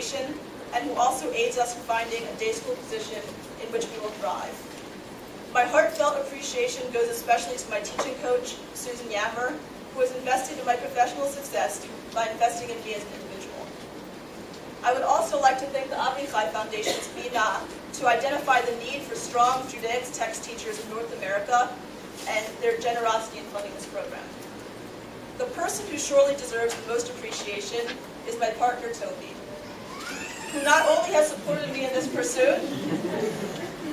education, and who also aids us in finding a day school position in which we will thrive. My heartfelt appreciation goes especially to my teaching coach, Susan Yammer, who has invested in my professional success by investing in me as an individual. I would also like to thank the Avichai Foundation's Bina to identify the need for strong Judaic text teachers in North America and their generosity in funding this program. The person who surely deserves the most appreciation is my partner, Toby, who not only has supported me in this pursuit,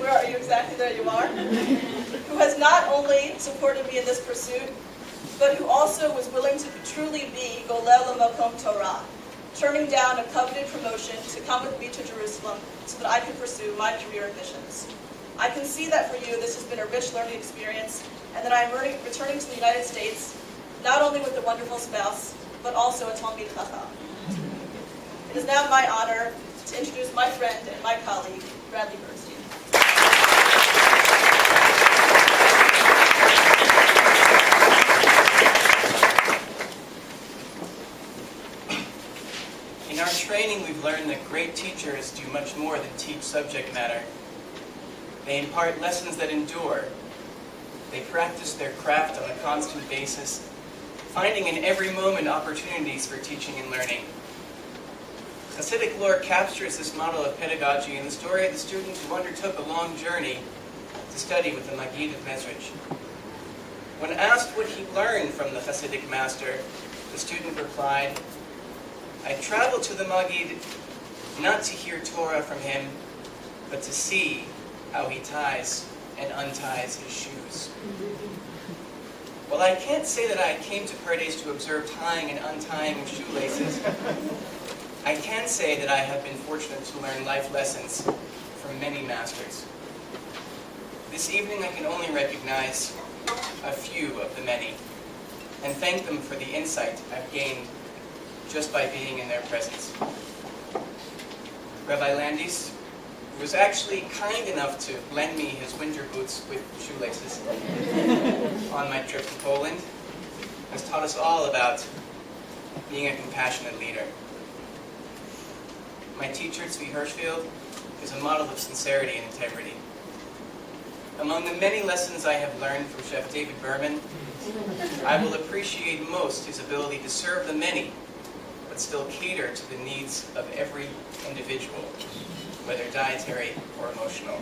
where are you exactly? There you are, who has not only supported me in this pursuit, but who also was willing to truly be Golel Makom Torah, turning down a coveted promotion to come with me to Jerusalem so that I could pursue my career ambitions. I can see that for you this has been a rich learning experience, and that I am returning to the United States not only with a wonderful spouse, but also a Talmid Chacham. It is now my honor to introduce my friend and my colleague, Bradley Bernstein. In our training, we've learned that great teachers do much more than teach subject matter. They impart lessons that endure. They practice their craft on a constant basis, finding in every moment opportunities for teaching and learning. Hasidic lore captures this model of pedagogy in the story of the student who undertook a long journey to study with the Maggid of Mezrich. When asked what he learned from the Hasidic master, the student replied, "I traveled to the Maggid not to hear Torah from him, but to see how he ties and unties his shoes." Well, I can't say that I came to Pardes to observe tying and untying of shoelaces. I can say that I have been fortunate to learn life lessons from many masters. This evening I can only recognize a few of the many and thank them for the insight I've gained just by being in their presence. Rabbi Landis, who was actually kind enough to lend me his winter boots with shoelaces on my trip to Poland, has taught us all about being a compassionate leader. My teacher, Tzvi Hirschfield, is a model of sincerity and integrity. Among the many lessons I have learned from Chef David Berman, I will appreciate most his ability to serve the many, but still cater to the needs of every individual, whether dietary or emotional.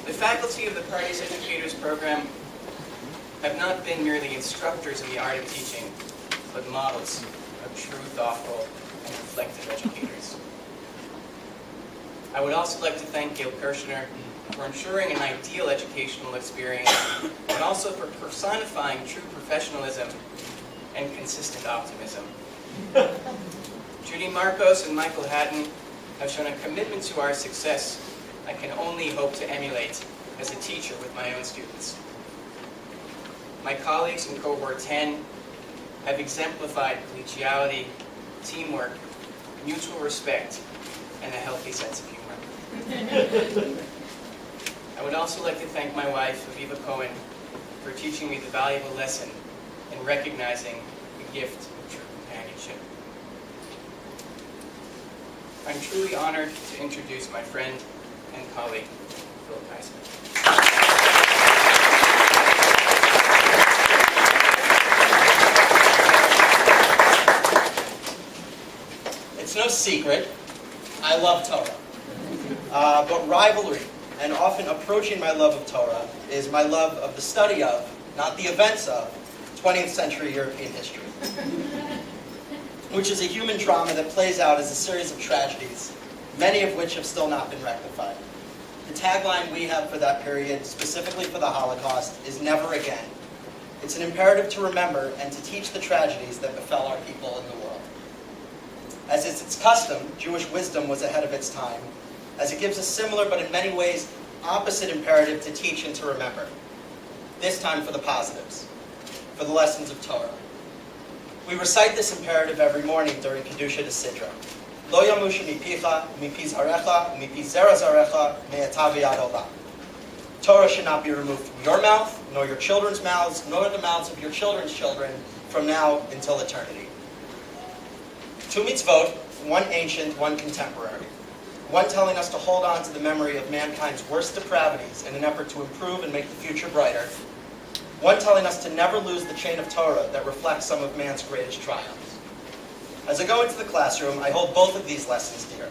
The faculty of the Pardes Educators Program have not been merely instructors in the art of teaching, but models of true, thoughtful, and reflective educators. I would also like to thank Gail Kirshner for ensuring an ideal educational experience, and also for personifying true professionalism and consistent optimism. Judy Marcos and Michael Hatton have shown a commitment to our success I can only hope to emulate as a teacher with my own students. My colleagues in Cohort 10 have exemplified collegiality, teamwork, mutual respect, and a healthy sense of humor. I would also like to thank my wife, Aviva Cohen, for teaching me the valuable lesson in recognizing the gift of true companionship. I'm truly honored to introduce my friend and colleague, Philip Heisman. It's no secret, I love Torah. But rivalry, and often approaching my love of Torah, is my love of the study of, not the events of, 20th century European history, which is a human drama that plays out as a series of tragedies, many of which have still not been rectified. The tagline we have for that period, specifically for the Holocaust, is never again. It's an imperative to remember and to teach the tragedies that befell our people in the world. As is its custom, Jewish wisdom was ahead of its time, as it gives a similar but in many ways opposite imperative to teach and to remember. This time for the positives, for the lessons of Torah. We recite this imperative every morning during Kedusha de Sidra. Lo yamusha mipicha, mipi zarecha, mipi zera zarecha, me'ata v'yad olam. Torah should not be removed from your mouth, nor your children's mouths, nor the mouths of your children's children, from now until eternity. Two mitzvot, one ancient, one contemporary. One telling us to hold on to the memory of mankind's worst depravities in an effort to improve and make the future brighter. One telling us to never lose the chain of Torah that reflects some of man's greatest triumphs. As I go into the classroom, I hold both of these lessons dear.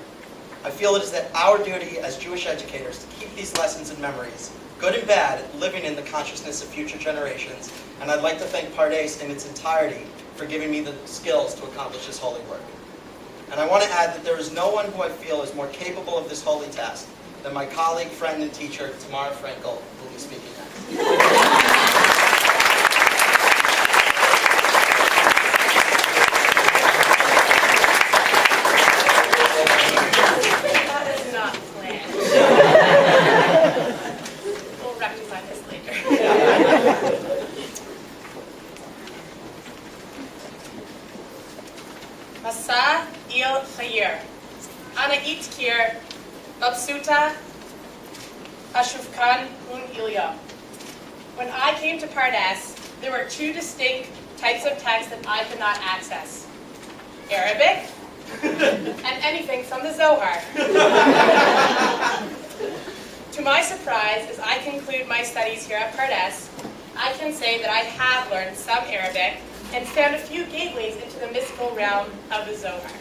I feel it is that our duty as Jewish educators to keep these lessons and memories, good and bad, living in the consciousness of future generations, and I'd like to thank Pardes in its entirety for giving me the skills to accomplish this holy work. And I want to add that there is no one who I feel is more capable of this holy task than my colleague, friend, and teacher, Tamara Frankel, who will be speaking next. Masa il Chayir. Ana itkir, Babsuta, Ashufkan un Ilya. When I came to Pardes, there were two distinct types of text that I could not access. Arabic and anything from the Zohar. To my surprise, as I conclude my studies here at Pardes, I can say that I have learned some Arabic and found a few gateways into the mystical realm of the Zohar.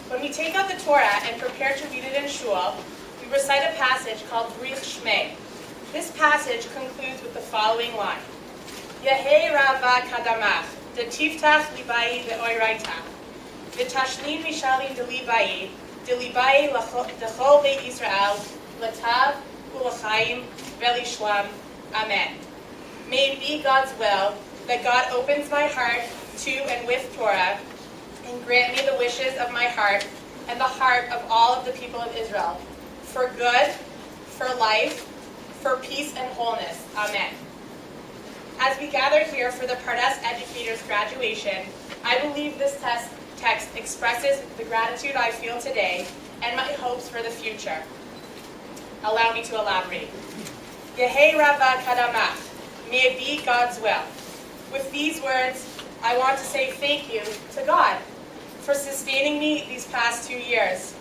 When we take out the Torah and prepare to read it in shul, we recite a passage called Brich Shmei. This passage concludes with the following line: Yehei Rava Kadamach, de Tiftach Libai Ve'oiraita, V'tashlim Mishalim de Libai L'chol Beit Yisrael, L'tav U'L'chaim Ve'Lishlam. Amen. May it be God's will that God opens my heart to and with Torah, and grant me the wishes of my heart and the heart of all of the people of Israel, for good, for life, for peace and wholeness. Amen. As we gather here for the Pardes Educators graduation, I believe this text expresses the gratitude I feel today and my hopes for the future. Allow me to elaborate. Yehei Rava Kadamach, may it be God's will. With these words, I want to say thank you to God for sustaining me these past 2 years,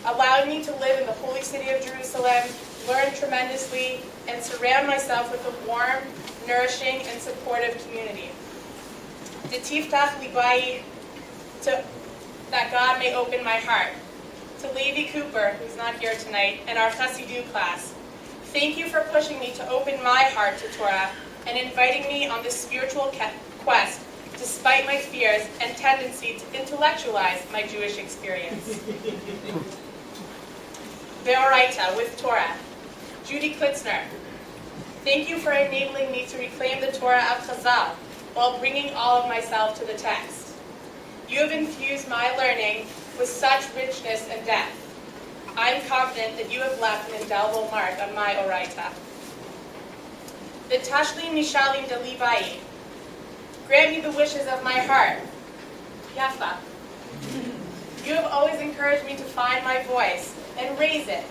allowing me to live in the holy city of Jerusalem, learn tremendously, and surround myself with a warm, nourishing, and supportive community. To Tiftach Libai, that God may open my heart. To Levi Cooper, who's not here tonight, and our Chasidu class, thank you for pushing me to open my heart to Torah and inviting me on this spiritual quest, despite my fears and tendency to intellectualize my Jewish experience. Ve'oraita, with Torah. Judy Klitzner, thank you for enabling me to reclaim the Torah of Chazal while bringing all of myself to the text. You have infused my learning with such richness and depth. I'm confident that you have left an indelible mark on my Oraita. V'tashlim mishalim de libai. Grant me the wishes of my heart. Yafa. You have always encouraged me to find my voice and raise it,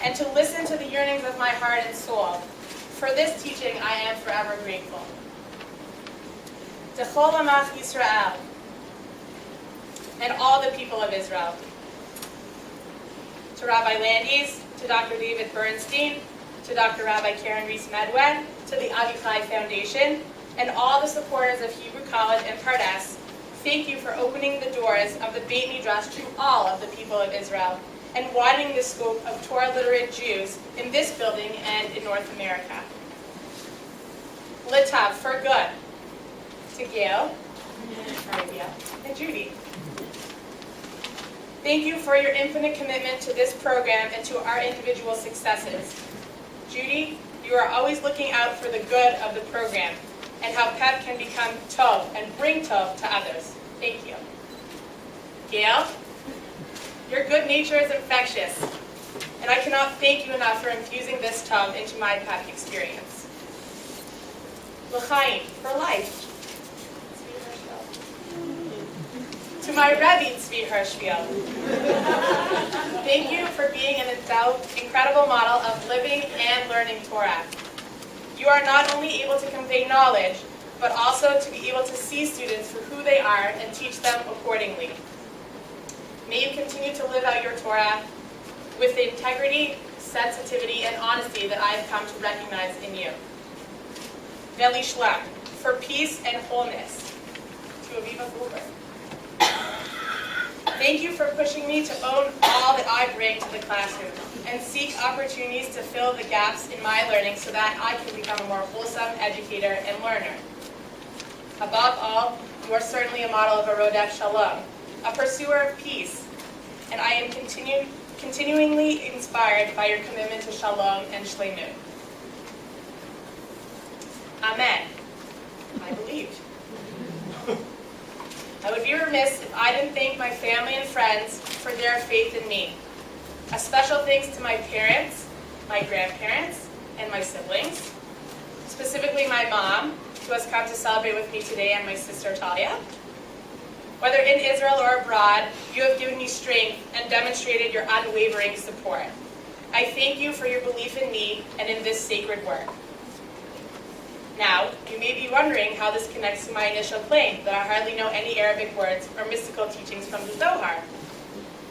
and to listen to the yearnings of my heart and soul. For this teaching, I am forever grateful. D'chol amach Yisrael, and all the people of Israel. To Rabbi Landis, to Dr. David Bernstein, to Dr. Rabbi Karen Rees-Medwen, to the Avichai Foundation, and all the supporters of Hebrew College and Pardes, thank you for opening the doors of the Beit Midrash to all of the people of Israel, and widening the scope of Torah-literate Jews in this building and in North America. Litav, for good. To Gail, Arabia, and Judy. Thank you for your infinite commitment to this program and to our individual successes. Judy, you are always looking out for the good of the program and how PEP can become Tov and bring Tov to others. Thank you. Gail, your good nature is infectious, and I cannot thank you enough for infusing this Tov into my PEP experience. L'chaim, for life. To my Rebbe, Tzvi Hirschfield, thank you for being an incredible model of living and learning Torah. You are not only able to convey knowledge, but also to be able to see students for who they are and teach them accordingly. May you continue to live out your Torah with the integrity, sensitivity, and honesty that I have come to recognize in you. Velishlam, for peace and wholeness. To Aviva Goldberg. Thank you for pushing me to own all that I bring to the classroom and seek opportunities to fill the gaps in my learning so that I can become a more wholesome educator and learner. Above all, you are certainly a model of a Rodef Shalom, a pursuer of peace, and I am continuingly inspired by your commitment to Shalom and Shleimut. Amen. I believed. I would be remiss if I didn't thank my family and friends for their faith in me. A special thanks to my parents, my grandparents, and my siblings, specifically my mom, who has come to celebrate with me today, and my sister Talia. Whether in Israel or abroad, you have given me strength and demonstrated your unwavering support. I thank you for your belief in me and in this sacred work. Now, you may be wondering how this connects to my initial claim that I hardly know any Arabic words or mystical teachings from the Zohar.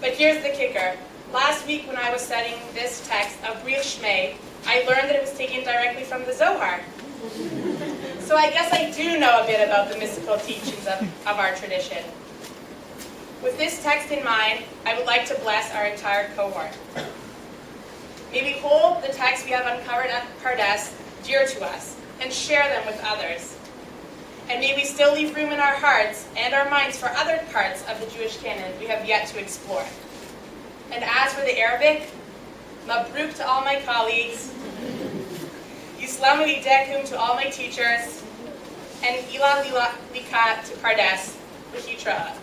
But here's the kicker. Last week when I was studying this text of Brich Shmei, I learned that it was taken directly from the Zohar. So I guess I do know a bit about the mystical teachings of our tradition. With this text in mind, I would like to bless our entire cohort. May we hold the texts we have uncovered at Pardes dear to us and share them with others. And may we still leave room in our hearts and our minds for other parts of the Jewish canon we have yet to explore. And as for the Arabic, Mabruk to all my colleagues, Yislamu Idekum to all my teachers, and Ila Lika to Pardes, V'Hitra.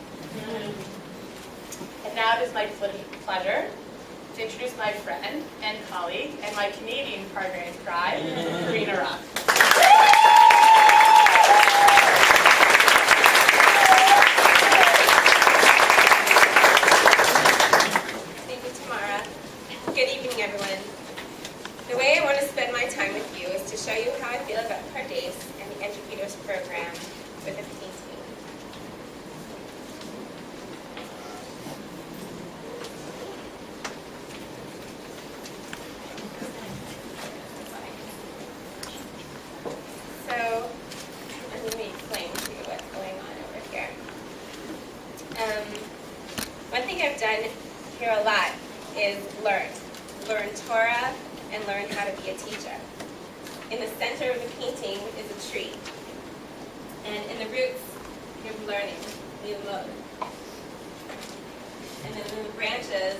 And now it is my pleasure to introduce my friend and colleague and my Canadian partner in crime, Karina Rock. Thank you, Tamara. Good evening, everyone. The way I want to spend my time with you is to show you how I feel about Pardes and the Educators Program with a painting. So, let me explain to you what's going on over here. One thing I've done here a lot is learn Torah and learn how to be a teacher. In the center of the painting is a tree. And in the roots, you're learning, lilmod. And then in the branches,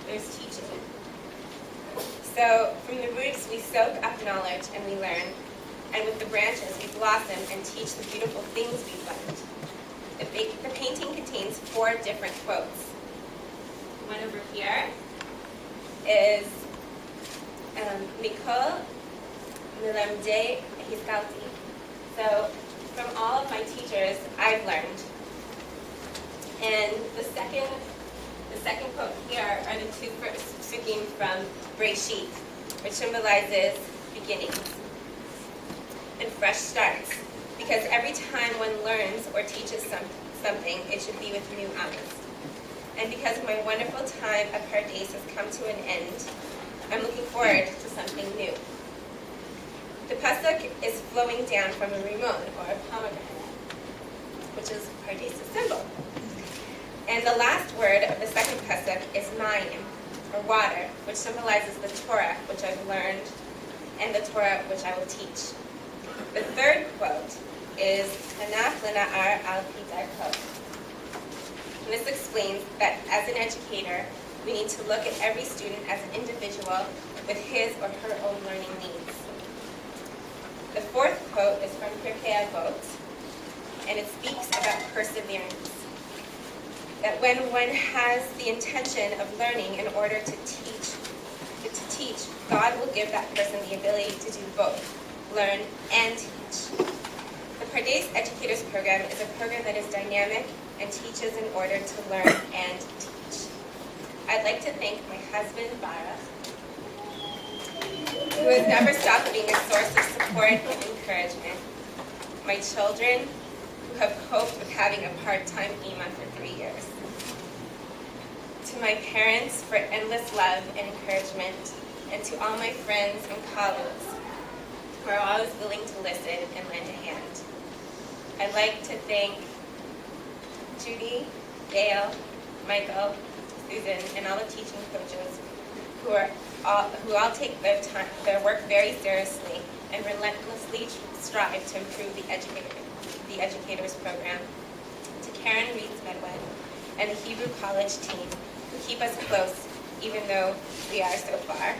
there's teaching. So from the roots, we soak up knowledge and we learn. And with the branches, we blossom and teach the beautiful things we've learned. The painting contains 4 different quotes. One over here is Mikol Milamde Hiskalti. So from all of my teachers, I've learned. And the second quote here are the 2 psukim from Breshit, which symbolizes beginnings and fresh starts. Because every time one learns or teaches something, it should be with new eyes. And because my wonderful time at Pardes has come to an end, I'm looking forward to something new. The pasuk is flowing down from a rimon, or a pomegranate, which is Pardes' symbol. And the last word of the second pasuk is mayim, or water, which symbolizes the Torah, which I've learned, and the Torah, which I will teach. The third quote is Hanach Lena'ar al pi darko. And this explains that as an educator, we need to look at every student as an individual with his or her own learning needs. The fourth quote is from Pirkei Avot, and it speaks about perseverance. That when one has the intention of learning in order to teach, God will give that person the ability to do both, learn and teach. The Pardes Educators Program is a program that is dynamic and teaches in order to learn and teach. I'd like to thank my husband, Bara, who has never stopped being a source of support and encouragement. my children who have coped with having a part-time IMA for 3 years. To my parents for endless love and encouragement, and to all my friends and colleagues who are always willing to listen and lend a hand. I'd like to thank Judy, Dale, Michael, Susan, and all the teaching coaches who all take their work very seriously and relentlessly strive to improve the Educators Program. To Karen Reeds-Medwin and the Hebrew College team who keep us close even though we are so far.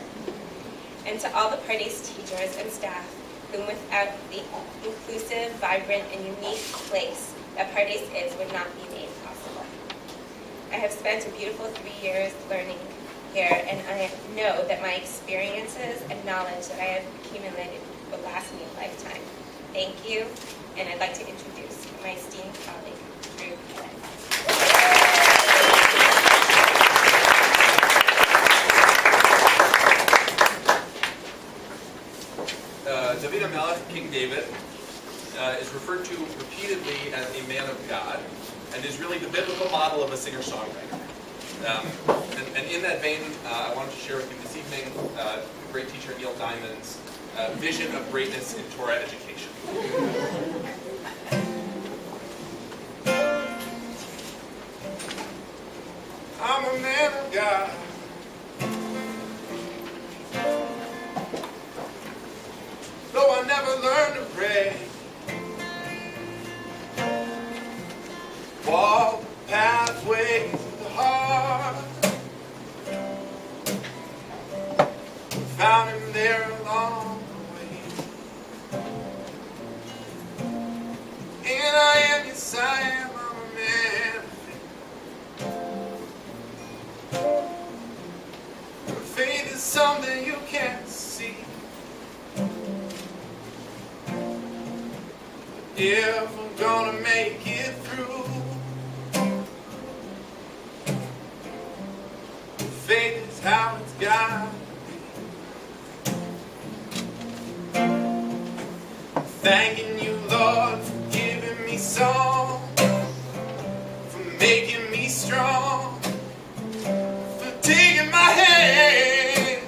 And to all the Pardes teachers and staff whom without the inclusive, vibrant, and unique place that Pardes is would not be made possible. I have spent a beautiful 3 years learning here, and I know that my experiences and knowledge that I have accumulated will last me a lifetime. Thank you, and I'd like to introduce my esteemed colleague, Drew Pellet. David HaMelech, King David, is referred to repeatedly as a man of God, and is really the biblical model of a singer-songwriter. And in that vein, I wanted to share with you this evening the great teacher Neil Diamond's vision of greatness in Torah education. I'm a man of God. Though I never learned to pray, walk the pathway to the heart, found him there along the way. And I am, yes I am, I'm a man of faith. Faith is something you can't see. If I'm gonna make it through, faith is how it's gotta be. Thanking you, Lord, for giving me song, for making me strong, for taking my hand.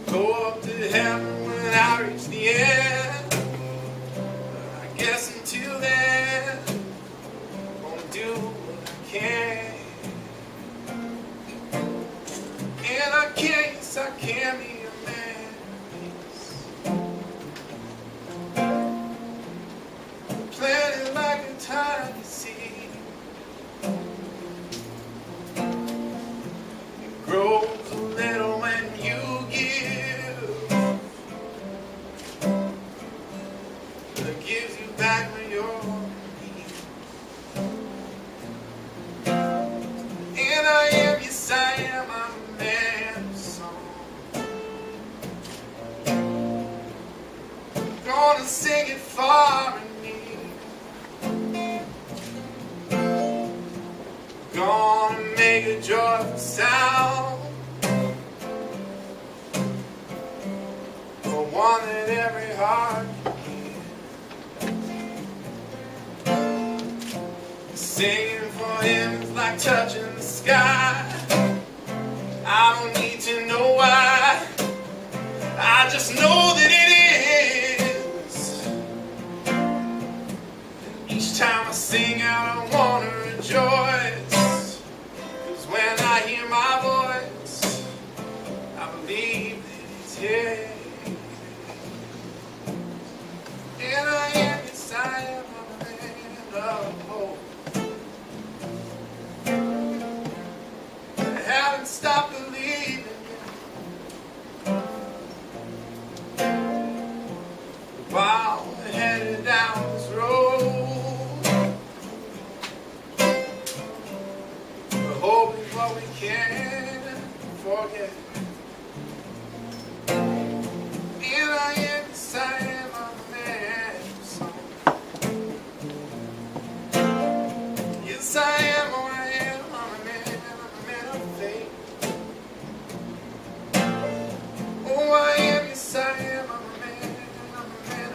Go up to heaven when I reach the end. I guess until then, I'm gonna do what I can. And I can, yes I can be a man of peace. Planted like a tiny seed, it grows a little when you give. It gives you back when you're weak. And I am, yes I am, I'm a man of song. Gonna sing it far and near. Gonna make a joyful sound, for one that every heart can hear. Singing for him is like touching the sky. I don't need to know why, I just know that it is. And each time I sing out I want to rejoice, 'cause when I hear my voice I believe that it's here. And I am, yes I am, I'm a man of hope. I haven't stopped believing while we're headed down this road. We're hoping what we can't forget. And I am, yes I am, I'm a man of song. Yes I am, oh I am, I'm a man of faith. Oh I am, yes I am, I'm a man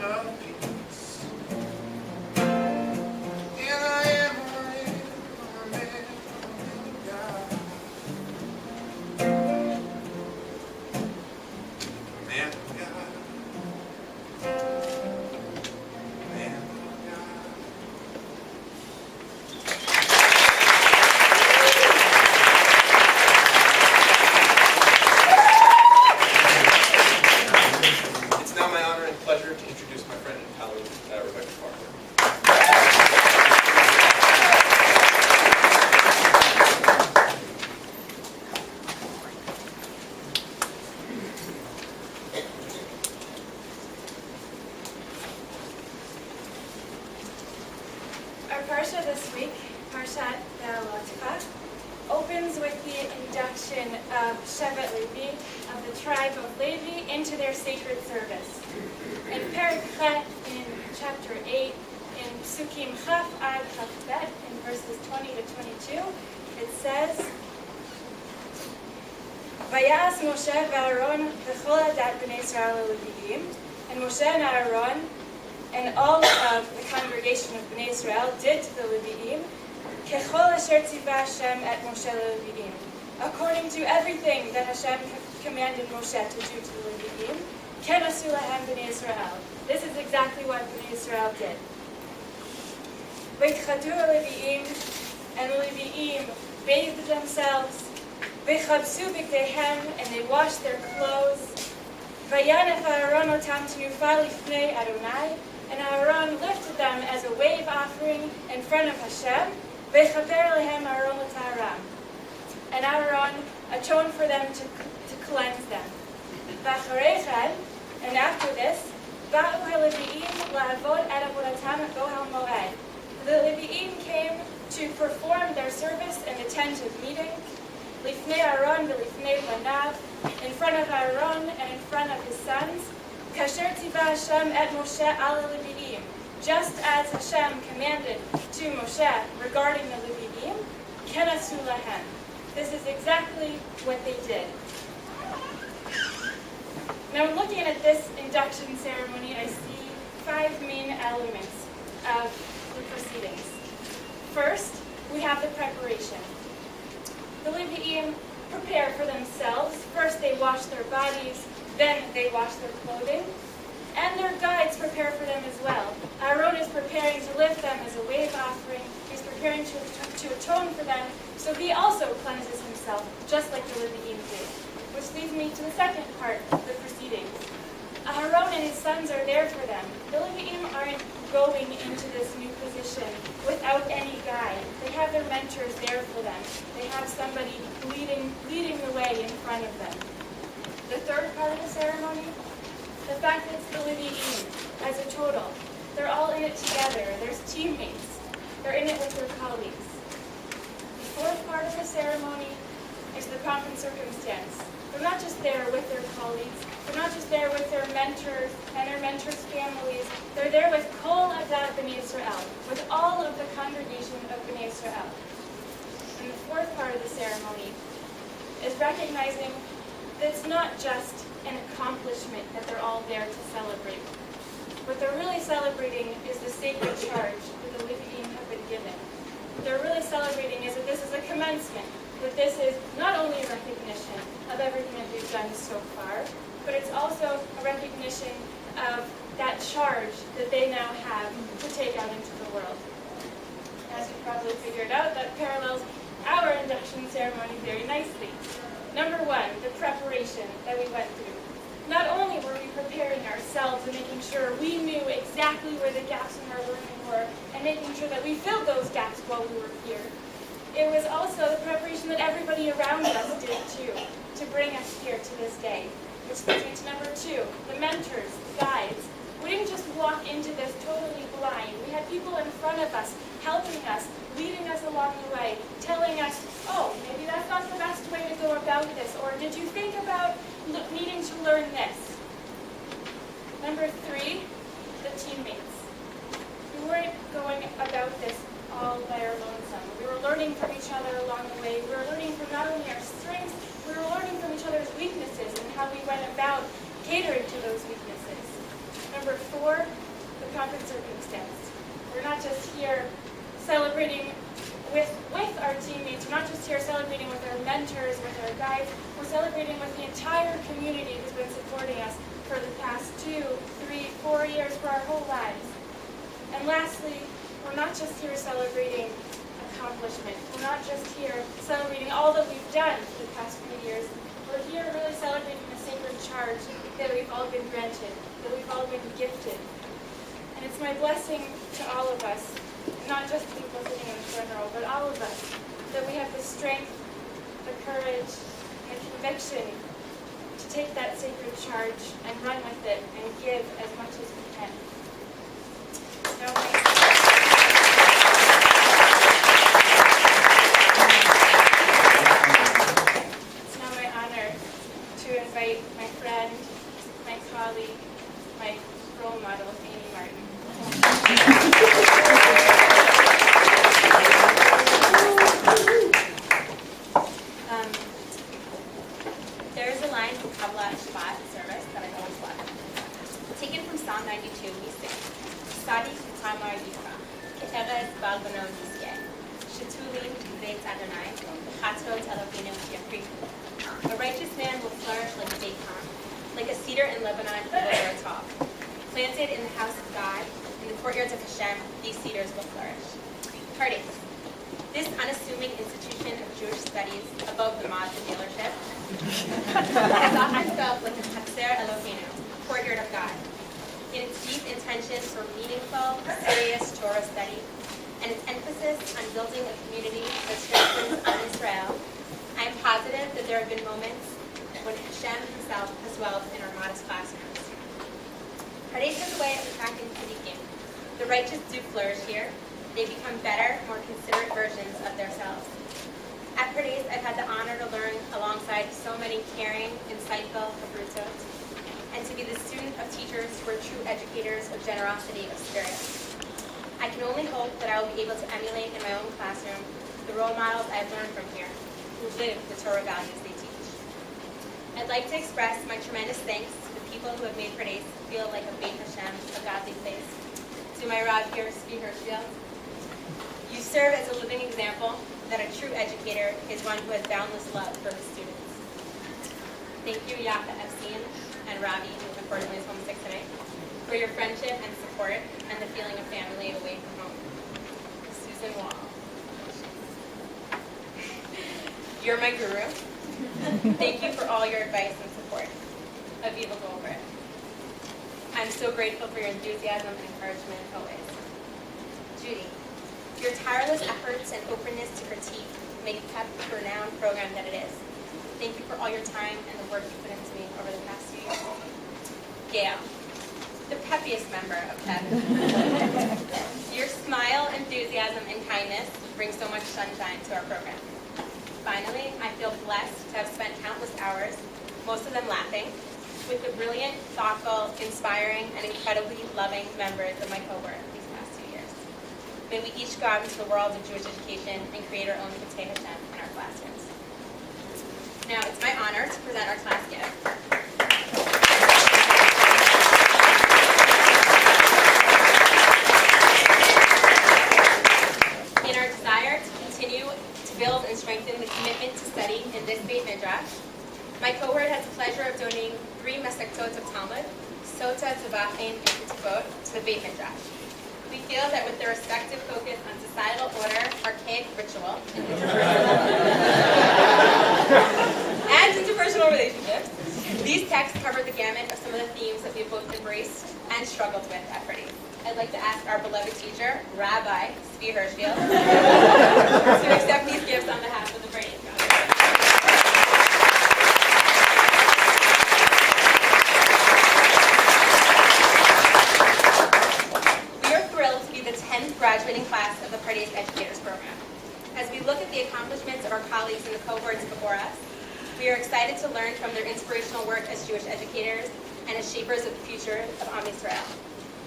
Parshat Be'alotcha opens with the induction of Shevet Levi, of the tribe of Levi, into their sacred service. In Perek Chet, in chapter 8, in Psukim Chaf Ad Chaf Bet, in verses 20 to 22, it says, Vayas Moshe ve'Aaron v'chol adat b'nei Yisrael leviim, and Moshe and Aaron and all of the congregation of Bnei Israel did to the Leviim, kechol asher tzivah Hashem et Moshe leviim, according to everything that Hashem commanded Moshe to do to the Leviim, ken asu lahem Bnei Israel. This is exactly what Bnei Israel did. V'yichadu Leviim, and the Leviim bathed themselves, v'chabsu bigdeihem, and they washed their clothes, v'yanef Aaron otam tenufa lifnei Adonai, and Aaron lifted them as a wave offering in front of Hashem, v'chaper lehem Aaron l'taharam, and Aaron atoned for them to cleanse them. V'acharei chen, and after this, ba'u ha-Levi'im la'avod et avodatam at Ohel Moed. The Levi'im came to perform their service in the tent of meeting, lifnei Aaron v'lifnei banav, in front of Aaron and in front of his sons, kasher tzivah Hashem et Moshe al Levi'im, just as Hashem commanded to Moshe regarding the Levi'im, ken asu lahem. This is exactly what they did. Now, looking at this induction ceremony, I see 5 main elements of the proceedings. First, we have the preparation. The Levi'im prepare for themselves. First, they wash their bodies, then they wash their clothing, and their guides prepare for them as well. Aaron is preparing to lift them as a wave offering. He's preparing to atone for them, so he also cleanses himself, just like the Levi'im did. Which leads me to the second part of the proceedings. Aaron and his sons are there for them. The Levi'im aren't going into this new position without any guide. They have their mentors there for them. They have somebody leading the way in front of them. The third part of the ceremony, the fact that it's the Levi'im as a total. They're all in it together. There's teammates. They're in it with their colleagues. The fourth part of the ceremony is the pomp and circumstance. They're not just there with their colleagues. They're not just there with their mentors and their mentors' families. They're there with Kol Adat B'nai Israel, with all of the congregation of B'nai Israel. And the fourth part of the ceremony is recognizing that it's not just an accomplishment that they're all there to celebrate. What they're really celebrating is the sacred charge that the Levi'im have been given. What they're really celebrating is that this is a commencement, that this is not only a recognition of everything that they've done so far, but it's also a recognition of that charge that they now have to take out into the world. As you probably figured out, that parallels our induction ceremony very nicely. Number one, the preparation that we went through. Not only were we preparing ourselves and making sure we knew exactly where the gaps in our learning were and making sure that we filled those gaps while we were here, it was also the preparation that everybody around us did too, to bring us here to this day. Which leads me to number two, the mentors, the guides. We didn't just walk into this totally blind. We had people in front of us, helping us, leading us along the way, telling us, oh, maybe that's not the best way to go about this, or did you think about needing to learn this? Number three, the teammates. We weren't going about this all by our lonesome. We were learning from each other along the way. We were learning from not only our strengths, we were learning from each other's weaknesses and how we went about catering to those weaknesses. Number four, the pomp and circumstance. We're not just here celebrating with our teammates. We're not just here celebrating with our mentors, with our guides. We're celebrating with the entire community who's been supporting us for the past 2, 3, 4 years, for our whole lives. And lastly, we're not just here celebrating accomplishment. We're not just here celebrating all that we've done for the past few years. We're here really celebrating the sacred charge that we've all been granted, that we've all been gifted. And it's my blessing to all of us, not just the people sitting in the front row, but all of us, that we have the strength, the courage, and the conviction to take that sacred charge and run with it and give as much as we can. So, Shetuli Beit Adonai, Chatzot Eloheinu Yakri. A righteous man will flourish like a date palm, like a cedar in Lebanon will grow tall. Planted in the house of God, in the courtyards of Hashem, these cedars will flourish. Pardes. This unassuming institution of Jewish studies above the Mods dealership has often felt like a Chatzer Eloheinu, a courtyard of God. In its deep intention for meaningful, serious Torah study, and its emphasis on building a community that strengthens Am Israel, I am positive that there have been moments when Hashem himself has dwelled in our modest classrooms. Pardes has a way of attracting tzaddikim. The righteous do flourish here. They become better, more considerate versions of themselves. At Pardes, I've had the honor to learn alongside so many caring, insightful Habrutot, and to be the student of teachers who are true educators of generosity of spirit. I can only hope that I will be able to emulate in my own classroom the role models I have learned from here, who live the Torah values they teach. I'd like to express my tremendous thanks to the people who have made Pardes feel like a Beit Hashem, a godly place. To my Rav here, Tzvi Hirschfield, you serve as a living example that a true educator is one who has boundless love for his students. Thank you, Yafa Epstein and Ravi, who unfortunately is homesick today, for your friendship and support and the feeling of family away from home. Susan Wall. You're my guru. Thank you for all your advice and support. Aviva Goldberg. I'm so grateful for your enthusiasm and encouragement always. Judy. Your tireless efforts and openness to critique make PEP the renowned program that it is. Thank you for all your time and the work you put into me over the past few years. Gail, the peppiest member of PEP. Your smile, enthusiasm, and kindness bring so much sunshine to our program. Finally, I feel blessed to have spent countless hours, most of them laughing, with the brilliant, thoughtful, inspiring, and incredibly loving members of my cohort these past 2 years. May we each go out into the world of Jewish education and create our own B'tei Hashem in our classrooms. Now, it's my honor to present our class gift. In our desire to continue to build and strengthen the commitment to study in this Beit Midrash, my cohort has the pleasure of donating 3 Masechtot of Talmud, Sota, Tzavachin, and Ketubot, to the Beit Midrash. We feel that with their respective focus on societal order, archaic ritual, and interpersonal relationships, these texts cover the gamut of some of the themes that we've both embraced and struggled with at Pardes. I'd like to ask our beloved teacher, Rabbi Tzvi Hirschfield, to accept these gifts on behalf of the Pardes Congregation. Graduating class of the Pardes Educators Program. As we look at the accomplishments of our colleagues in the cohorts before us, we are excited to learn from their inspirational work as Jewish educators and as shapers of the future of Am Yisrael.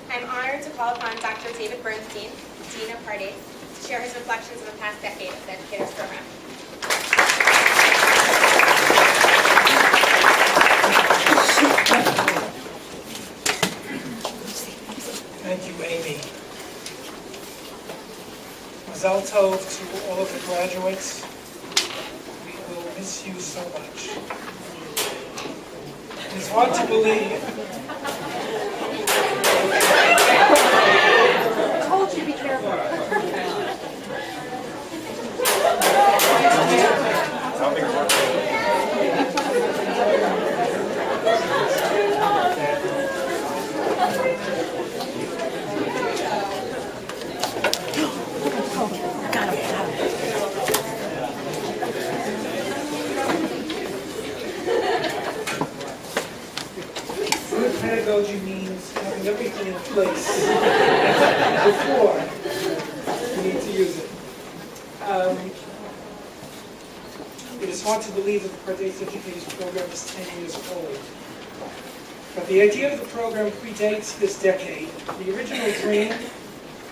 I am honored to call upon Dr. David Bernstein, Dean of Pardes, to share his reflections on the past decade of the Educators Program. Thank you, Amy. Mazal tov to all of the graduates. We will miss you so much. It's hard to believe. I told you, be careful. Pedagogy means having everything in place before you need to use it. It is hard to believe that the Pardes Educators Program is 10 years old. But the idea of the program predates this decade. The original dream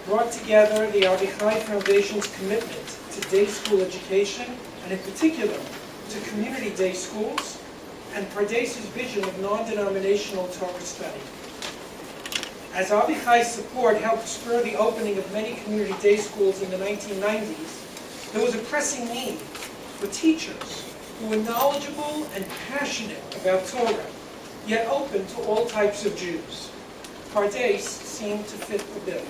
brought together the Avichai Foundation's commitment to day school education, and in particular to community day schools, and Pardes' vision of non-denominational Torah study. As Avichai's support helped spur the opening of many community day schools in the 1990s, There was a pressing need for teachers who were knowledgeable and passionate about Torah, yet open to all types of Jews. Pardes seemed to fit the bill.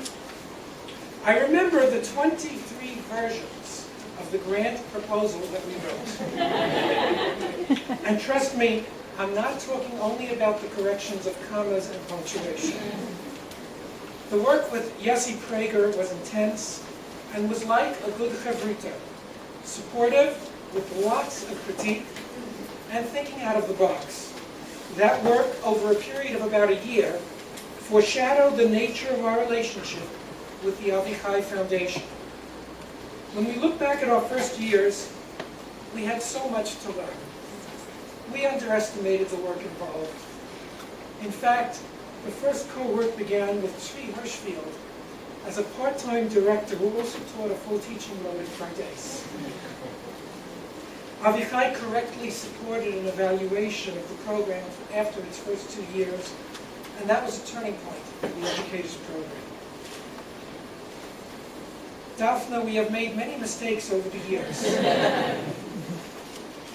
I remember the 23 versions of the grant proposal that we wrote. And trust me, I'm not talking only about the corrections of commas and punctuation. The work with Yossi Prager was intense and was like a good chavruta, supportive with lots of critique and thinking out of the box. That work, over a period of about a year, foreshadowed the nature of our relationship with the Avichai Foundation. When we look back at our first years, we had so much to learn. We underestimated the work involved. In fact, the first cohort began with Tzvi Hirschfield as a part-time director who also taught a full teaching load at Pardes. Avichai correctly supported an evaluation of the program after its first 2 years, and that was a turning point for the Educators Program. Daphne, we have made many mistakes over the years.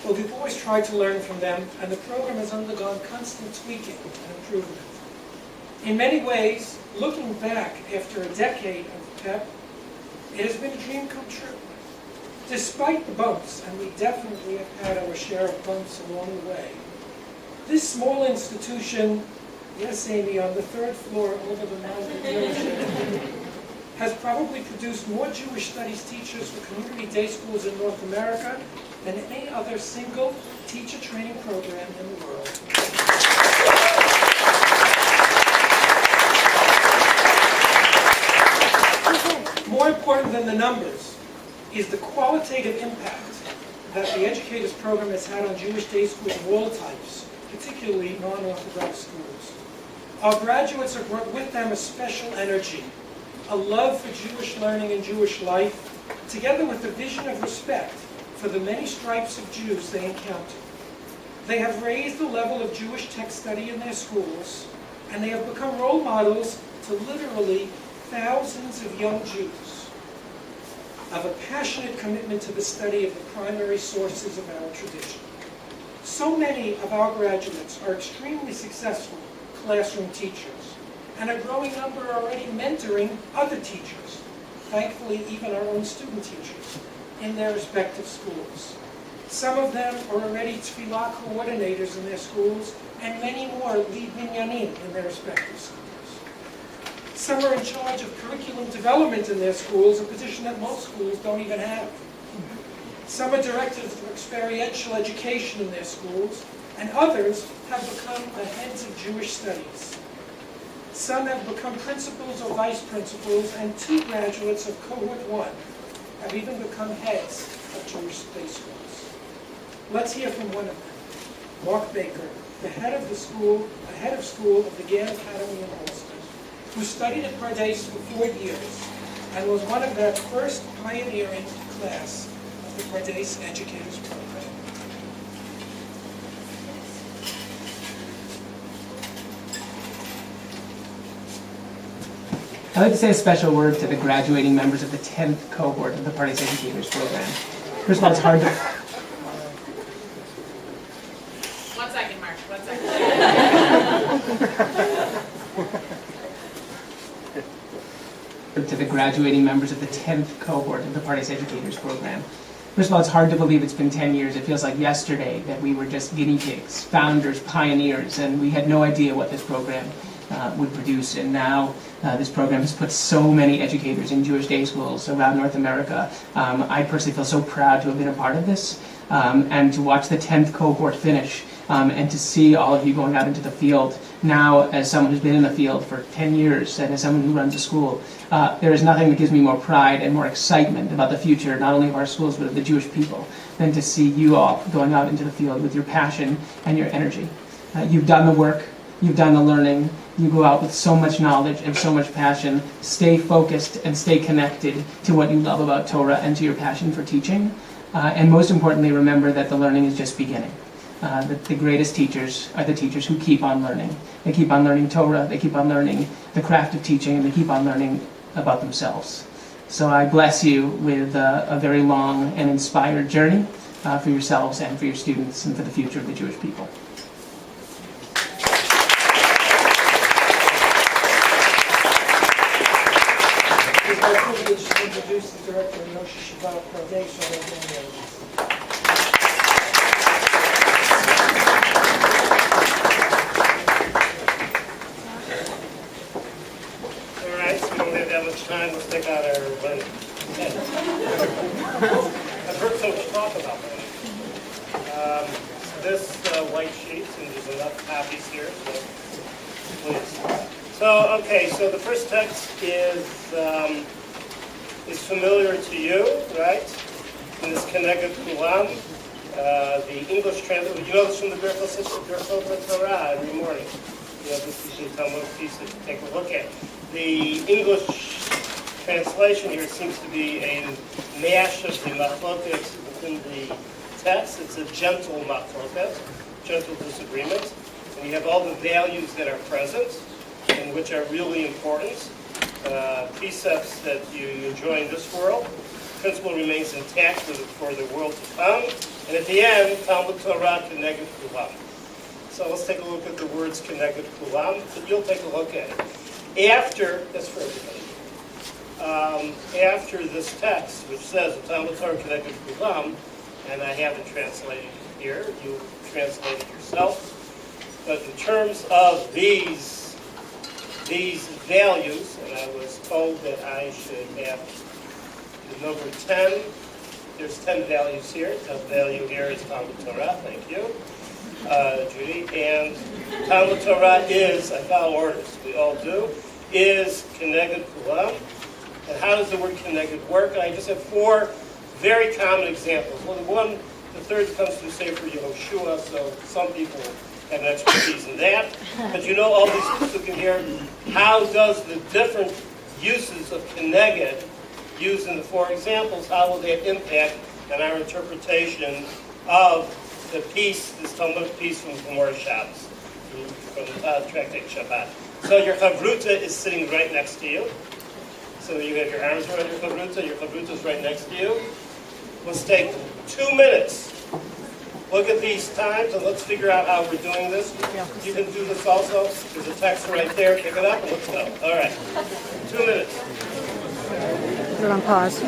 But we've always tried to learn from them, and the program has undergone constant tweaking and improvement. In many ways, looking back after a decade of PEP, it has been a dream come true. Despite the bumps, and we definitely have had our share of bumps along the way, this small institution, yes, Amy, on the 3rd floor over the Mazda dealership, has probably produced more Jewish studies teachers for community day schools in North America than any other single teacher training program in the world. More important than the numbers is the qualitative impact that the Educators Program has had on Jewish day schools of all types, particularly non-Orthodox schools. Our graduates have brought with them a special energy, a love for Jewish learning and Jewish life, together with a vision of respect for the many stripes of Jews they encounter. They have raised the level of Jewish text study in their schools, and they have become role models to literally thousands of young Jews of a passionate commitment to the study of the primary sources of our tradition. So many of our graduates are extremely successful classroom teachers, and a growing number are already mentoring other teachers, thankfully even our own student teachers, in their respective schools. Some of them are already tefillah coordinators in their schools, and many more lead minyanim in their respective schools. Some are in charge of curriculum development in their schools, a position that most schools don't even have. Some are directors of experiential education in their schools, and others have become the heads of Jewish studies. Some have become principals or vice principals, and 2 graduates of Cohort 1 have even become heads of Jewish day schools. Let's hear from one of them, Mark Baker, the head of school of the Gad Academy in Ulster, who studied at Pardes for 4 years and was one of that first pioneering class of the Pardes Educators Program. I'd like to say a special word to the graduating members of the 10th cohort of the Pardes Educators Program. First of all, it's hard to... 1 second, Mark. 1 second. To the graduating members of the 10th cohort of the Pardes Educators Program. First of all, it's hard to believe it's been 10 years. It feels like yesterday that we were just guinea pigs, founders, pioneers, and we had no idea what this program would produce. And now this program has put so many educators in Jewish day schools around North America. I personally feel so proud to have been a part of this and to watch the 10th cohort finish and to see all of you going out into the field. Now, as someone who's been in the field for 10 years and as someone who runs a school, there is nothing that gives me more pride and more excitement about the future, not only of our schools, but of the Jewish people, than to see you all going out into the field with your passion and your energy. You've done the work, you've done the learning, you go out with so much knowledge and so much passion. Stay focused and stay connected to what you love about Torah and to your passion for teaching. And most importantly, remember that the learning is just beginning. That the greatest teachers are the teachers who keep on learning. They keep on learning Torah, they keep on learning the craft of teaching, and they keep on learning about themselves. So I bless you with a very long and inspired journey for yourselves and for your students and for the future of the Jewish people. It's my privilege to introduce the director of Rosh Yeshiva Pardes Educators. All right, so we don't have that much time. Let's take out our money. I've heard so much talk about that. This white sheet, and there's enough copies here, so please. So, okay, so the first text is familiar to you, right? In this Keneged Kulam, the English translation. You know this from the Birchot Torah every morning. You know, this is the Talmud piece that you take a look at. The English translation here seems to be a mash of the machloket within the text. It's a gentle machloket, gentle disagreement. And you have all the values that are present and which are really important. Precepts that you enjoy in this world. Principle remains intact for the world to come. And at the end, Talmud Torah Keneged Kulam. So let's take a look at the words Keneged Kulam. You'll take a look at it. After, that's for everybody. After this text, which says Talmud Torah Keneged Kulam, and I have it translated here, you translate it yourself. But in terms of these values, and I was told that I should have the number 10. There's 10 values here. 10th value here is Talmud Torah. Thank you, Judy. And Talmud Torah is, I follow orders, we all do, is Keneged Kulam. And how does the word Keneged work? And I just have 4 very common examples. Well, the third comes from Sefer Yehoshua, so some people have an expertise in that. But you know all these people in here. How does the different uses of Keneged used in the 4 examples, how will that impact on our interpretation of the piece, this Talmudic piece from Gemara Shabbos, from the Tractate Shabbat? So your Chavruta is sitting right next to you. So you have your arms around your Chavruta is right next to you. Let's take 2 minutes. Look at these times and let's figure out how we're doing this. You can do this also. There's a text right there. Pick it up and let's go. All right. 2 minutes. Put it on pause.